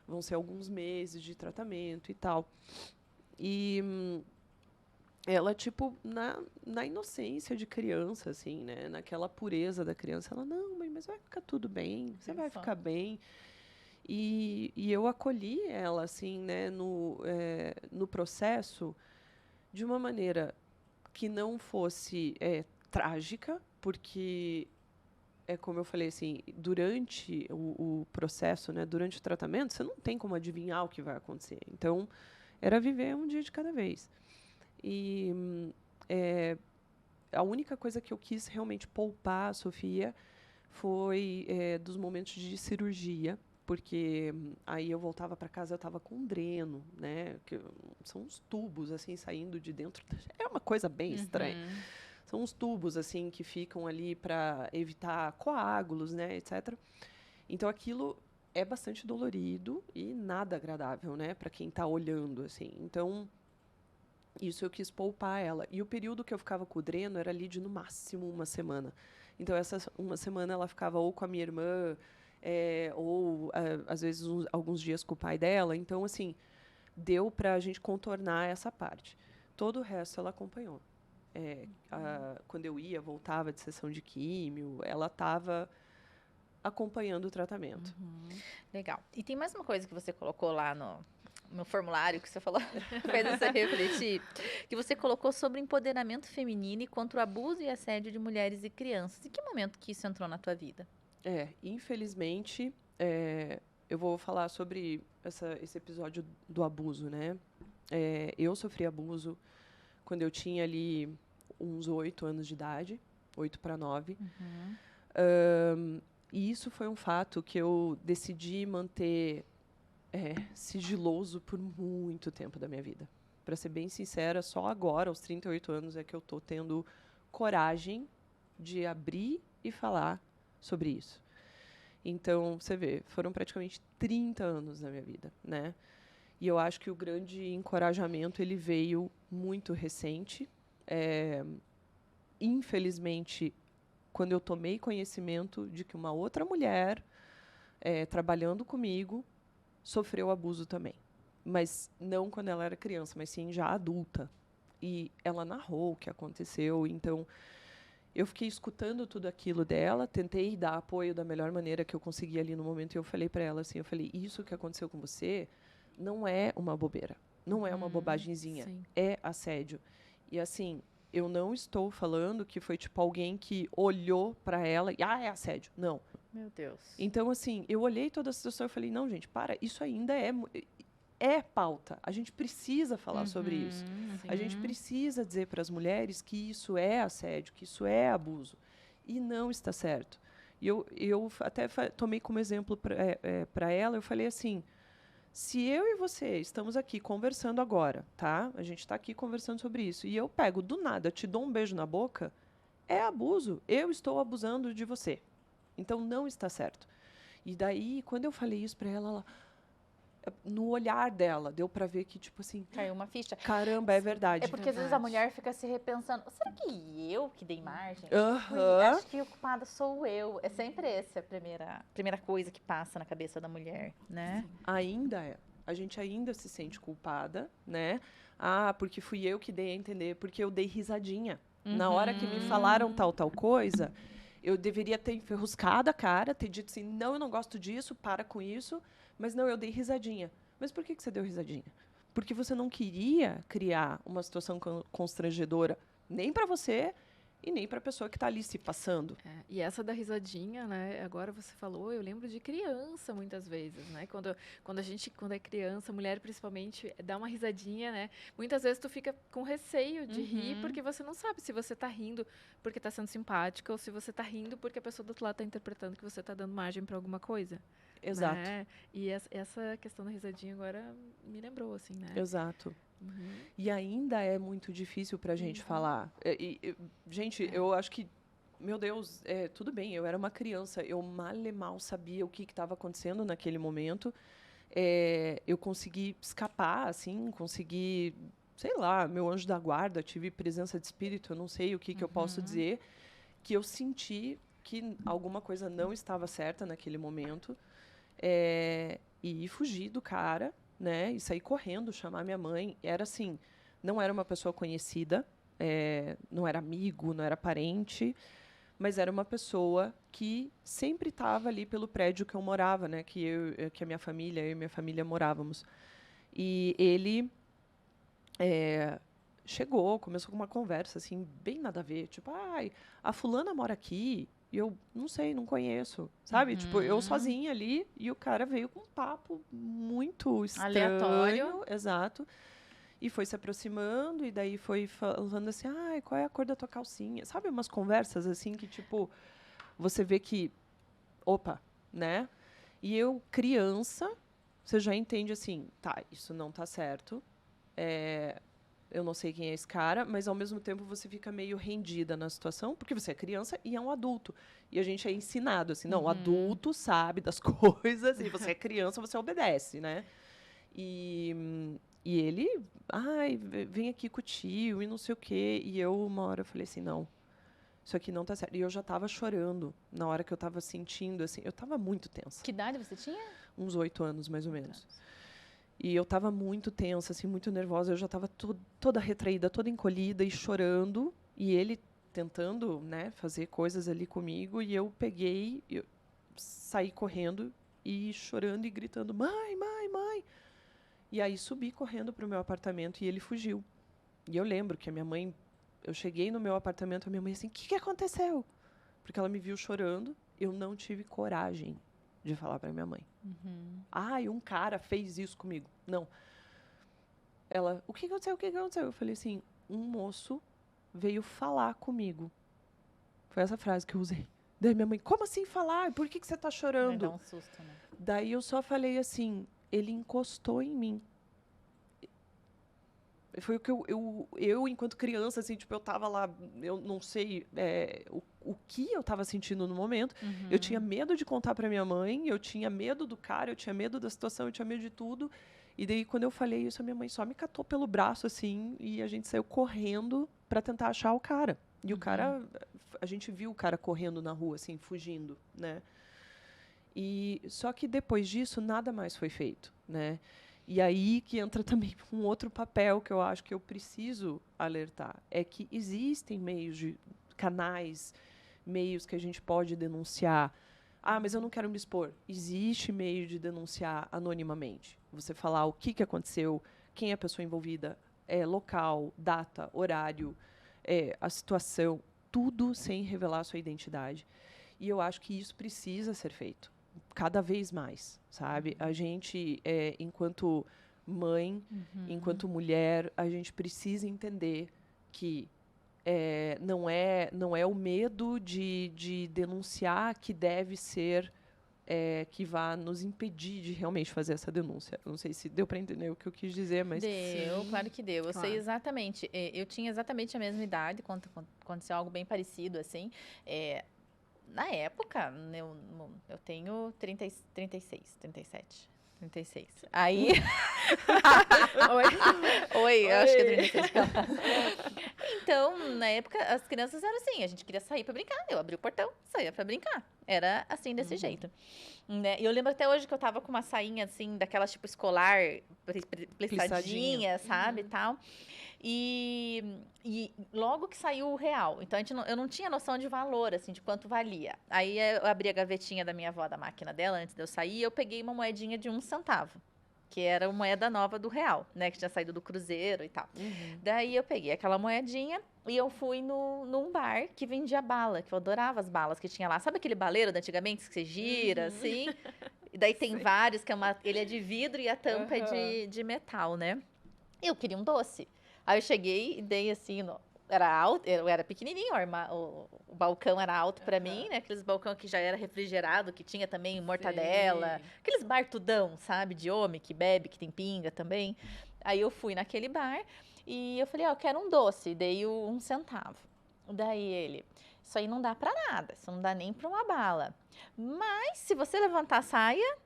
Vão ser alguns meses de tratamento e tal. E ela, tipo, na inocência de criança, assim, né? Naquela pureza da criança, ela, não, mãe, mas vai ficar tudo bem, você vai ficar bem. E eu acolhi ela, assim, né, no processo, de uma maneira que não fosse trágica, porque, como eu falei, assim, durante o processo, né, durante o tratamento, você não tem como adivinhar o que vai acontecer. Então, era viver um dia de cada vez. E a única coisa que eu quis realmente poupar a Sofia foi dos momentos de cirurgia, porque aí eu voltava para casa, eu estava com um dreno, né? Que são uns tubos assim saindo de dentro. É uma coisa bem estranha. São uns tubos assim que ficam ali para evitar coágulos, né, etc. Então aquilo é bastante dolorido e nada agradável, né, para quem está olhando assim. Então isso eu quis poupar ela. E o período que eu ficava com o dreno era ali de no máximo uma semana. Então essa uma semana ela ficava ou com a minha irmã ou às vezes alguns dias com o pai dela. Então assim deu para a gente contornar essa parte. Todo o resto ela acompanhou. Quando eu ia, voltava de sessão de químio, ela estava acompanhando o tratamento. Legal. E tem mais uma coisa que você colocou lá no formulário que você falou, fez você refletir, que você colocou sobre empoderamento feminino e contra o abuso e assédio de mulheres e crianças. Em que momento que isso entrou na tua vida? Infelizmente, eu vou falar sobre esse episódio do abuso, né? Eu sofri abuso quando eu tinha ali uns 8 anos de idade, 8 para 9. E isso foi um fato que eu decidi manter sigiloso por muito tempo da minha vida. Para ser bem sincera, só agora, aos 38 anos, é que eu estou tendo coragem de abrir e falar sobre isso. Então, você vê, foram praticamente 30 anos na minha vida, né? E eu acho que o grande encorajamento ele veio muito recente. Infelizmente, quando eu tomei conhecimento de que uma outra mulher trabalhando comigo sofreu abuso também. Mas não quando ela era criança, mas sim já adulta. E ela narrou o que aconteceu. Então, eu fiquei escutando tudo aquilo dela, tentei dar apoio da melhor maneira que eu conseguia ali no momento. E eu falei para ela assim, isso que aconteceu com você não é uma bobeira. Não é uma bobagemzinha. Sim. É assédio. E assim, eu não estou falando que foi tipo alguém que olhou para ela e, é assédio. Não. Meu Deus. Então, assim, eu olhei toda a situação e falei, não, gente, isso ainda é pauta. A gente precisa falar sobre isso. A gente precisa dizer para as mulheres que isso é assédio, que isso é abuso. E não está certo. E eu até tomei como exemplo para ela, eu falei assim, se eu e você estamos aqui conversando agora, tá? A gente está aqui conversando sobre isso, e eu pego do nada, te dou um beijo na boca, é abuso. Eu estou abusando de você. Então, não está certo. E daí, quando eu falei isso para ela, no olhar dela, deu para ver que, tipo assim... Caiu uma ficha. Caramba, é verdade. É porque, às vezes, a mulher fica se repensando. Será que eu que dei margem? Acho que o culpada sou eu. É sempre essa a primeira coisa que passa na cabeça da mulher, né? Ainda é. A gente ainda se sente culpada, né? Porque fui eu que dei a entender, porque eu dei risadinha. Na hora que me falaram tal coisa... Eu deveria ter enferruscado a cara, ter dito assim, não, eu não gosto disso, para com isso. Mas não, eu dei risadinha. Mas por que você deu risadinha? Porque você não queria criar uma situação constrangedora nem para você e nem para a pessoa que está ali se passando. E essa da risadinha, né? Agora você falou, eu lembro de criança muitas vezes, né? Quando é criança, mulher principalmente, dá uma risadinha, né? Muitas vezes tu fica com receio de rir, porque você não sabe se você tá rindo porque tá sendo simpática ou se você tá rindo porque a pessoa do outro lado tá interpretando que você tá dando margem para alguma coisa. Exato. Né? E essa questão da risadinha agora me lembrou, assim, né? Exato. Uhum. E ainda é muito difícil pra gente falar. Gente, eu acho que, meu Deus, tudo bem, eu era uma criança, eu mal e mal sabia o que estava acontecendo naquele momento. Eu consegui escapar, assim, consegui, sei lá, meu anjo da guarda, tive presença de espírito, eu não sei o que eu posso dizer, que eu senti que alguma coisa não estava certa naquele momento, e fugir do cara, né, e sair correndo, chamar minha mãe. Era assim, não era uma pessoa conhecida, não era amigo, não era parente, mas era uma pessoa que sempre estava ali pelo prédio que eu morava, né, que a minha família, eu e minha família morávamos. E ele chegou, começou com uma conversa assim, bem nada a ver, tipo, ai, a fulana mora aqui, e eu não sei, não conheço, sabe? Tipo, eu sozinha ali, e o cara veio com um papo muito estranho, Aleatório. exato, e foi se aproximando, e daí foi falando assim, ai, qual é a cor da tua calcinha? Sabe, umas conversas assim que, tipo, você vê que, opa, né? E eu, criança, você já entende assim, tá, isso não tá certo, eu não sei quem é esse cara, mas ao mesmo tempo você fica meio rendida na situação, porque você é criança e é um adulto. E a gente é ensinado assim, não, o adulto sabe das coisas, e você é criança, você obedece, né? E ele, ai, vem aqui com o tio e não sei o quê. E eu, uma hora, eu falei assim, não, isso aqui não tá certo. E eu já estava chorando na hora que eu estava sentindo, assim, eu estava muito tensa. Que idade você tinha? Uns 8 anos, mais ou menos. E eu estava muito tensa, assim, muito nervosa. Eu já estava toda retraída, toda encolhida e chorando. E ele tentando, né, fazer coisas ali comigo. E eu peguei, eu saí correndo e chorando e gritando, mãe, mãe, mãe. E aí subi correndo para o meu apartamento e ele fugiu. E eu lembro que a minha mãe... Eu cheguei no meu apartamento, a minha mãe assim, o que aconteceu? Porque ela me viu chorando. Eu não tive coragem de falar para minha mãe. Ai, um cara fez isso comigo. Não. Ela, o que aconteceu? O que aconteceu? Eu falei assim, um moço veio falar comigo. Foi essa frase que eu usei. Daí minha mãe, como assim falar? Por que você está Vai dar chorando? um susto, né? Daí eu só falei assim, ele encostou em mim. Foi o que eu enquanto criança, assim, tipo, eu tava lá, eu não sei o que eu tava sentindo no momento. Eu tinha medo de contar para minha mãe, eu tinha medo do cara, eu tinha medo da situação, eu tinha medo de tudo. E daí, quando eu falei isso, a minha mãe só me catou pelo braço, assim, e a gente saiu correndo para tentar achar o cara. E o cara, a gente viu o cara correndo na rua, assim, fugindo, né? E só que depois disso, nada mais foi feito, né? E aí que entra também um outro papel que eu acho que eu preciso alertar. É que existem canais, meios que a gente pode denunciar. Ah, mas eu não quero me expor. Existe meio de denunciar anonimamente. Você falar o que aconteceu, quem é a pessoa envolvida, local, data, horário, a situação, tudo sem revelar a sua identidade. E eu acho que isso precisa ser feito cada vez mais, sabe? A gente, enquanto mãe, enquanto mulher, a gente precisa entender que não é o medo de denunciar que deve ser que vá nos impedir de realmente fazer essa denúncia. Não sei se deu para entender o que eu quis dizer, mas Deu, claro que deu. Eu sei Claro. exatamente. Eu tinha exatamente a mesma idade quando aconteceu algo bem parecido, assim. Na época, eu tenho 36, 37. 36. Aí. Oi, eu acho que é 36. Então, na época, as crianças eram assim: a gente queria sair pra brincar. Eu abri o portão, saía pra brincar. Era assim, desse jeito. Né? E eu lembro até hoje que eu tava com uma sainha assim, daquelas tipo escolar, plissadinha, sabe? Tal. E logo que saiu o real, então eu não tinha noção de valor, assim, de quanto valia. Aí eu abri a gavetinha da minha avó, da máquina dela, antes de eu sair, e eu peguei uma moedinha de 1 centavo, que era a moeda nova do real, né, que tinha saído do cruzeiro e tal. Daí eu peguei aquela moedinha e eu fui num bar que vendia bala, que eu adorava as balas que tinha lá. Sabe aquele baleiro de antigamente que você gira, assim? E daí tem vários, ele é de vidro e a tampa é de metal, né? Eu queria um doce. Aí eu cheguei e dei assim, era alto, eu era pequenininho, o balcão era alto pra mim, né? Aqueles balcão que já era refrigerado, que tinha também mortadela, Sei. aqueles bar tudão, sabe? De homem que bebe, que tem pinga também. Aí eu fui naquele bar e eu falei, ó, eu quero um doce, dei 1 centavo. Daí ele, isso aí não dá pra nada, isso não dá nem pra uma bala. Mas se você levantar a saia,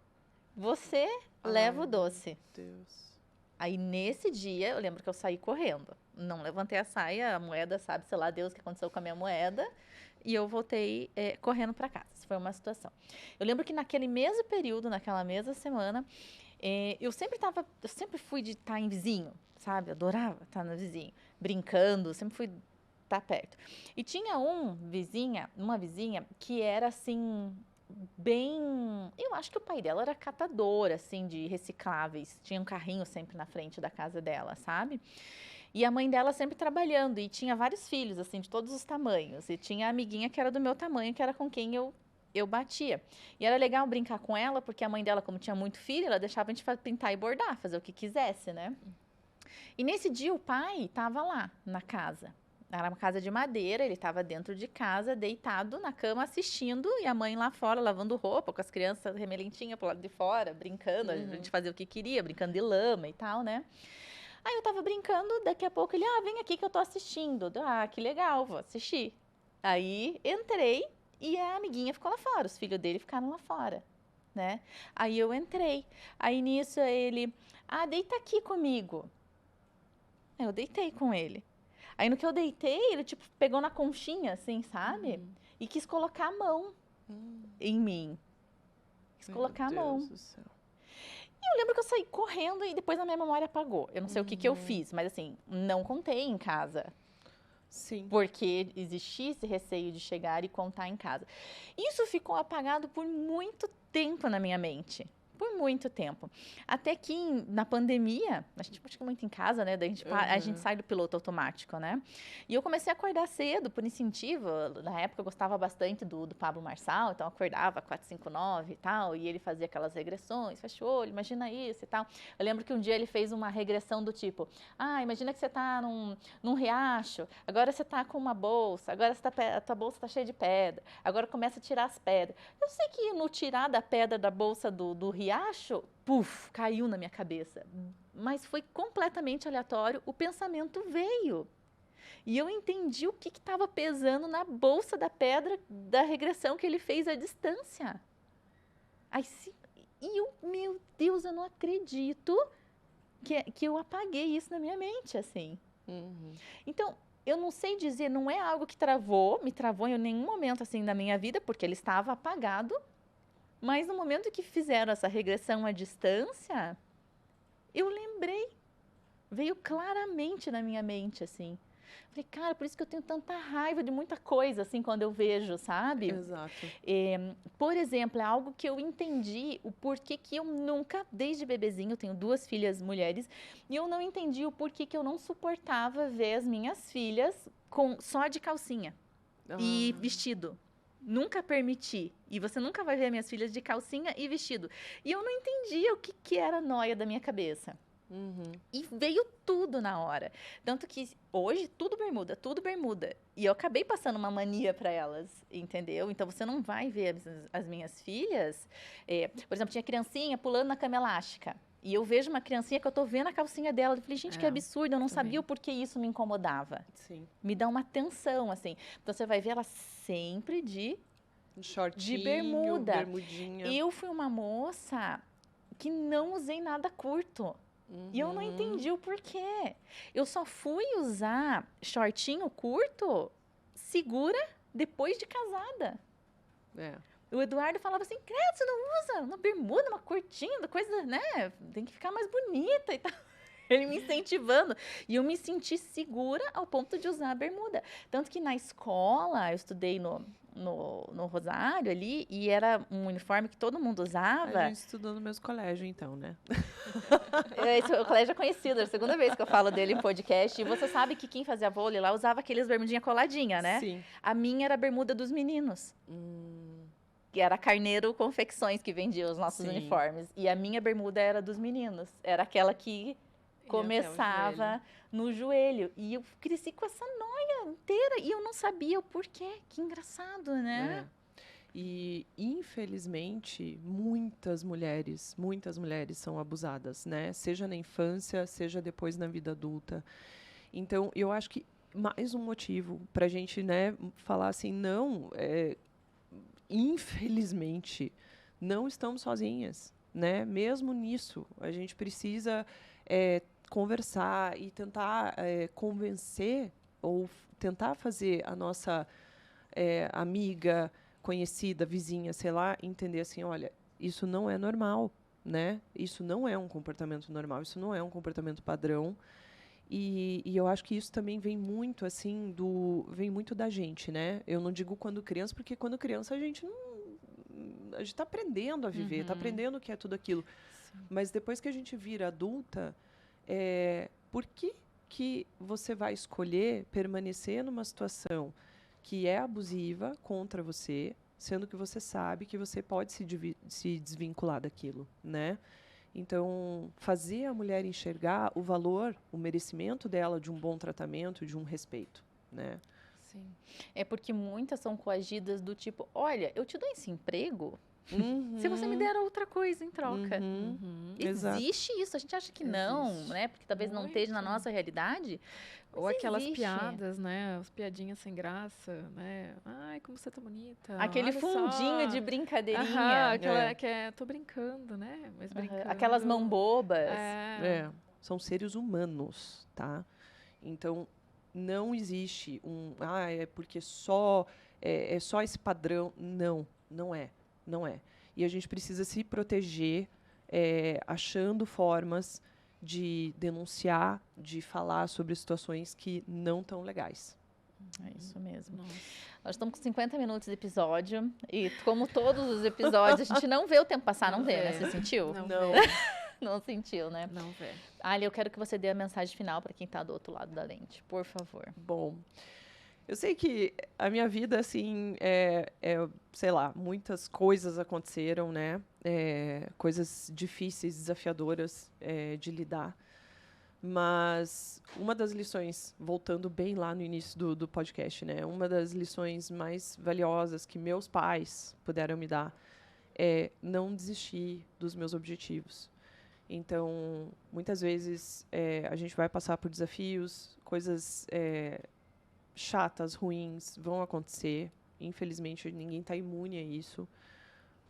você leva o doce. Deus. Aí, nesse dia, eu lembro que eu saí correndo. Não levantei a saia, a moeda, sabe, sei lá, Deus, o que aconteceu com a minha moeda. E eu voltei correndo para casa. Isso foi uma situação. Eu lembro que naquele mesmo período, naquela mesma semana, eu sempre fui de estar em vizinho, sabe? Adorava estar no vizinho, brincando, sempre fui estar perto. E tinha uma vizinha, que era assim, bem. Eu acho que o pai dela era catador, assim, de recicláveis. Tinha um carrinho sempre na frente da casa dela, sabe? E a mãe dela sempre trabalhando. E tinha vários filhos, assim, de todos os tamanhos. E tinha a amiguinha que era do meu tamanho, que era com quem eu batia. E era legal brincar com ela, porque a mãe dela, como tinha muito filho, ela deixava a gente pintar e bordar, fazer o que quisesse, né? E nesse dia o pai estava lá na casa. Era uma casa de madeira, ele estava dentro de casa, deitado na cama, assistindo, e a mãe lá fora, lavando roupa, com as crianças remelentinhas pro lado de fora, brincando, a gente fazia o que queria, brincando de lama e tal, né? Aí eu tava brincando, daqui a pouco ele, vem aqui que eu tô assistindo. Que legal, vou assistir. Aí entrei e a amiguinha ficou lá fora, os filhos dele ficaram lá fora, né? Aí eu entrei, aí nisso ele, deita aqui comigo. Eu deitei com ele. Aí no que eu deitei, ele tipo pegou na conchinha, assim, sabe? E quis colocar a mão em mim. Quis colocar a mão. Deus do céu. E eu lembro que eu saí correndo e depois a minha memória apagou. Eu não sei o que eu fiz, mas assim, não contei em casa. Sim. Porque existia esse receio de chegar e contar em casa. Isso ficou apagado por muito tempo na minha mente. Por muito tempo. Até que na pandemia, a gente fica muito em casa, né? Daí a gente sai do piloto automático, né? E eu comecei a acordar cedo, por incentivo. Na época eu gostava bastante do Pablo Marçal, então eu acordava 459 e tal, e ele fazia aquelas regressões, fecha o olho, imagina isso e tal. Eu lembro que um dia ele fez uma regressão do tipo, imagina que você tá num riacho, agora você tá com uma bolsa, agora a tua bolsa tá cheia de pedra, agora começa a tirar as pedras. Eu sei que no tirar da pedra da bolsa do riacho, caiu na minha cabeça. Mas foi completamente aleatório, o pensamento veio. E eu entendi o que estava pesando na bolsa da pedra da regressão que ele fez à distância. Meu Deus, eu não acredito que eu apaguei isso na minha mente, assim. Então, eu não sei dizer, não é algo que me travou em nenhum momento, assim, na minha vida, porque ele estava apagado. Mas no momento que fizeram essa regressão à distância, eu lembrei. Veio claramente na minha mente, assim. Falei, cara, por isso que eu tenho tanta raiva de muita coisa, assim, quando eu vejo, sabe? Exato. Por exemplo, é algo que eu entendi o porquê que eu nunca, desde bebezinho, eu tenho 2 filhas mulheres, e eu não entendi o porquê que eu não suportava ver as minhas filhas só de calcinha e vestido. Nunca permiti. E você nunca vai ver minhas filhas de calcinha e vestido. E eu não entendia o que era a noia da minha cabeça. E veio tudo na hora. Tanto que hoje, tudo bermuda. E eu acabei passando uma mania para elas, entendeu? Então, você não vai ver as minhas filhas... por exemplo, tinha criancinha pulando na cama elástica. E eu vejo uma criancinha que eu tô vendo a calcinha dela. Eu falei, gente, que absurdo. Eu não sabia o porquê isso me incomodava. Sim. Me dá uma tensão, assim. Então, você vai ver ela sempre de shortinho, de bermuda. Bermudinha. Eu fui uma moça que não usei nada curto. E eu não entendi o porquê. Eu só fui usar shortinho curto, segura, depois de casada. O Eduardo falava assim, credo, você não usa uma bermuda, uma curtinha, coisa, né? Tem que ficar mais bonita e tal. Ele me incentivando. E eu me senti segura ao ponto de usar a bermuda. Tanto que na escola, eu estudei no Rosário ali, e era um uniforme que todo mundo usava. A gente estudou no mesmo colégio, então, né? O colégio é conhecido, é a segunda vez que eu falo dele em podcast. E você sabe que quem fazia vôlei lá usava aqueles bermudinha coladinha, né? Sim. A minha era a bermuda dos meninos. Que era Carneiro Confecções que vendia os nossos uniformes. E a minha bermuda era dos meninos. Era aquela que começava no joelho. E eu cresci com essa noia inteira e eu não sabia o porquê. Que engraçado, né? E, infelizmente, muitas mulheres são abusadas, né? Seja na infância, seja depois na vida adulta. Então, eu acho que mais um motivo para a gente, né, falar assim, não, infelizmente, não estamos sozinhas, né? Mesmo nisso, a gente precisa conversar e tentar convencer ou tentar fazer a nossa amiga, conhecida, vizinha, sei lá, entender assim, olha, isso não é normal, né? Isso não é um comportamento normal, isso não é um comportamento padrão. E eu acho que isso também vem muito assim vem muito da gente, né? Eu não digo quando criança, porque quando criança a gente está aprendendo a viver, está aprendendo o que é tudo aquilo. Sim. Mas depois que a gente vira adulta, por que você vai escolher permanecer numa situação que é abusiva contra você, sendo que você sabe que você pode se desvincular daquilo, né? Então, fazer a mulher enxergar o valor, o merecimento dela de um bom tratamento, de um respeito, né? Sim. É porque muitas são coagidas do tipo, olha, eu te dou esse emprego se você me der outra coisa em troca. Exato. Existe isso, a gente acha que não, Existe. né? Porque talvez não esteja na Muito. nossa realidade. Ou mas aquelas existe. piadas, né? As piadinhas sem graça, né? Ai, como você tá bonita. Aquele olha fundinho só. de brincadeirinha. Aham, aquela que tô brincando, né? Mas brincando. Aquelas mão bobas. São seres humanos, tá? Então, não existe é porque é só esse padrão. Não, não é. Não é. E a gente precisa se proteger achando formas de denunciar, de falar sobre situações que não estão legais. É isso mesmo. Nossa. Nós estamos com 50 minutos de episódio e, como todos os episódios, a gente não vê o tempo passar, não vê, né? Você sentiu? Não. Não sentiu, né? Não vê. Ali, eu quero que você dê a mensagem final para quem está do outro lado da lente, por favor. Bom, eu sei que a minha vida, assim, sei lá, muitas coisas aconteceram, né? Coisas difíceis, desafiadoras de lidar. Mas uma das lições, voltando bem lá no início do podcast, né? Uma das lições mais valiosas que meus pais puderam me dar é não desistir dos meus objetivos. Então, muitas vezes, a gente vai passar por desafios, coisas chatas, ruins, vão acontecer. Infelizmente, ninguém está imune a isso.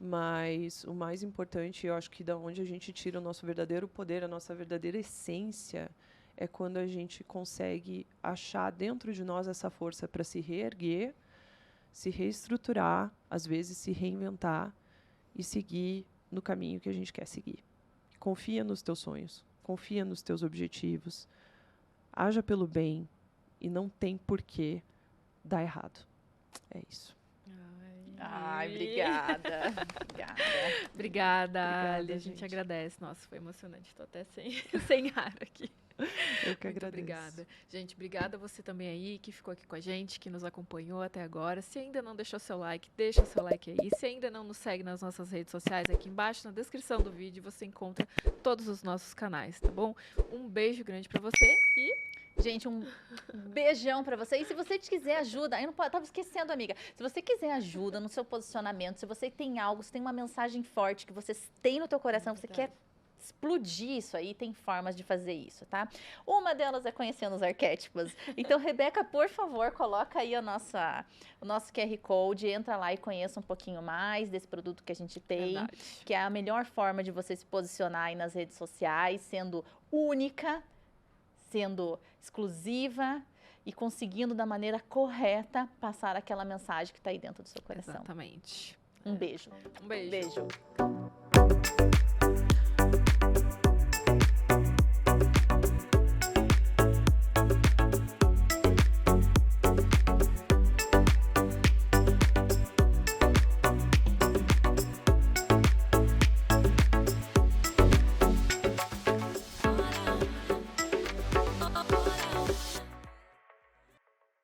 Mas o mais importante, eu acho que da onde a gente tira o nosso verdadeiro poder, a nossa verdadeira essência, é quando a gente consegue achar dentro de nós essa força para se reerguer, se reestruturar, às vezes se reinventar e seguir no caminho que a gente quer seguir. Confia nos teus sonhos, confia nos teus objetivos, haja pelo bem e não tem porquê dar errado. É isso. Ai, obrigada. Obrigada, Ali. A gente agradece. Nossa, foi emocionante. Estou até sem ar aqui. Eu que Muito agradeço. obrigada. Gente, obrigada a você também aí que ficou aqui com a gente, que nos acompanhou até agora. Se ainda não deixou seu like, deixa seu like aí. Se ainda não nos segue nas nossas redes sociais, aqui embaixo na descrição do vídeo você encontra todos os nossos canais, tá bom? Um beijo grande pra você e... Gente, um beijão pra você. E se você quiser ajuda, eu não tava esquecendo, amiga. Se você quiser ajuda no seu posicionamento, se você tem algo, se tem uma mensagem forte que você tem no teu coração, você quer explodir isso aí, tem formas de fazer isso, tá? Uma delas é conhecendo os arquétipos. Então, Rebeca, por favor, coloca aí o nosso QR Code, entra lá e conheça um pouquinho mais desse produto que a gente tem, Verdade. que é a melhor forma de você se posicionar aí nas redes sociais, sendo única, sendo exclusiva e conseguindo da maneira correta passar aquela mensagem que está aí dentro do seu coração. Exatamente. Um beijo. Um beijo. Beijo.